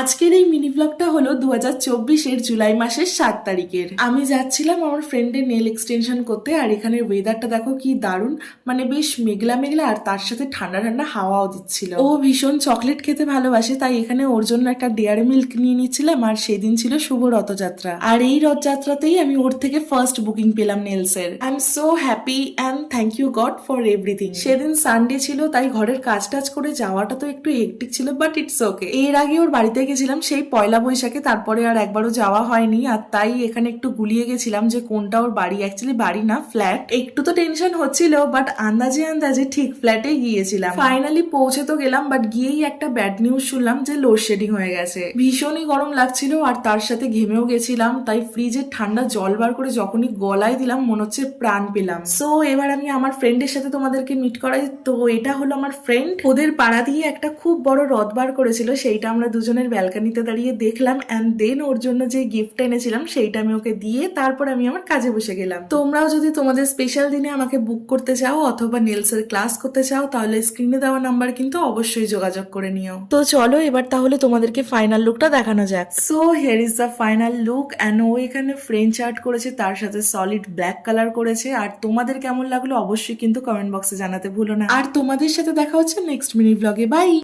আজকের এই মিনি ব্লগটা হলো 2024-এর জুলাই মাসের 7 তারিখের। আমি যাচ্ছিলাম আমার ফ্রেন্ডের নেল এক্সটেনশন করতে, আর এখানের ওয়েদারটা দেখো কি দারুণ, মানে বেশ মেঘলা মেঘলা আর তার সাথে ঠান্ডা ঠান্ডা হাওয়াও দিচ্ছিল। ও ভীষণ চকলেট খেতে ভালোবাসে, তাই এখানে ওর জন্য একটা ডেয়ারি মিল্ক নিয়ে নিচ্ছিলাম। আর সেদিন ছিল শুভ রথযাত্রা, আর এই রথযাত্রাতেই আমি ওর থেকে ফার্স্ট বুকিং পেলাম নেলসের। I am so happy and thank you God for everything. সেদিন সানডে ছিল, তাই ঘরের কাজ টাজ করে যাওয়াটা তো একটু হেক্টিক ছিল, বাট ইটস ওকে। এর আগে ওর বাড়িতে গেছিলাম সেই পয়লা বৈশাখে, তারপরে আর একবারও যাওয়া হয়নি। আর তাই এখানে একটু গুলিয়ে গেছিলাম যে কোনটা ওর বাড়ি। অ্যাকচুয়ালি বাড়ি না, ফ্ল্যাট। একটু তো টেনশন হচ্ছিল, বাট আন্দাজে আন্দাজে ঠিক ফ্ল্যাটে গিয়েছিলাম। ফাইনালি পৌঁছে তো গেলাম, বাট গিয়েই একটা ব্যাড নিউজ শুনলাম যে লোডশেডিং হয়ে গেছে। ভীষণই গরম লাগছিল আর তার সাথে ঘেমেও গেছিলাম, তাই ফ্রিজের ঠান্ডা জল বার করে যখনই গলায় দিলাম মনে হচ্ছে প্রাণ পেলাম। সো এবার আমি আমার ফ্রেন্ডের সাথে তোমাদেরকে মিট করাই। তো এটা হলো আমার ফ্রেন্ড, ওদের পাড়া দিয়ে একটা খুব বড় রথ বার করেছিল, সেইটা আমরা দুজনের ব্যালকানিতে দাঁড়িয়ে দেখলাম। অ্যান্ড দেন ওর জন্য যে গিফট এনেছিলাম সেইটা আমি ওকে দিয়ে তারপর আমি আমার কাজে বসে গেলাম। তোমরাও যদি তোমাদের স্পেশাল দিনে আমাকে বুক করতে চাও অথবা নেলসের ক্লাস করতে চাও, তাহলে স্ক্রিনে দেওয়া নাম্বার কিন্তু অবশ্যই যোগাযোগ করে নিও। তো চলো এবার তাহলে তোমাদেরকে ফাইনাল লুকটা দেখানো যাক। So here is the final look. And ও এখানে ফ্রেঞ্চ আর্ট করেছে, তার সাথে সলিড ব্ল্যাক কালার করেছে। আর তোমাদের কেমন লাগলো অবশ্যই কিন্তু কমেন্ট বক্সে জানাতে ভুলো না। আর তোমাদের সাথে দেখা হচ্ছে নেক্সট মিনি ব্লগে। বাই।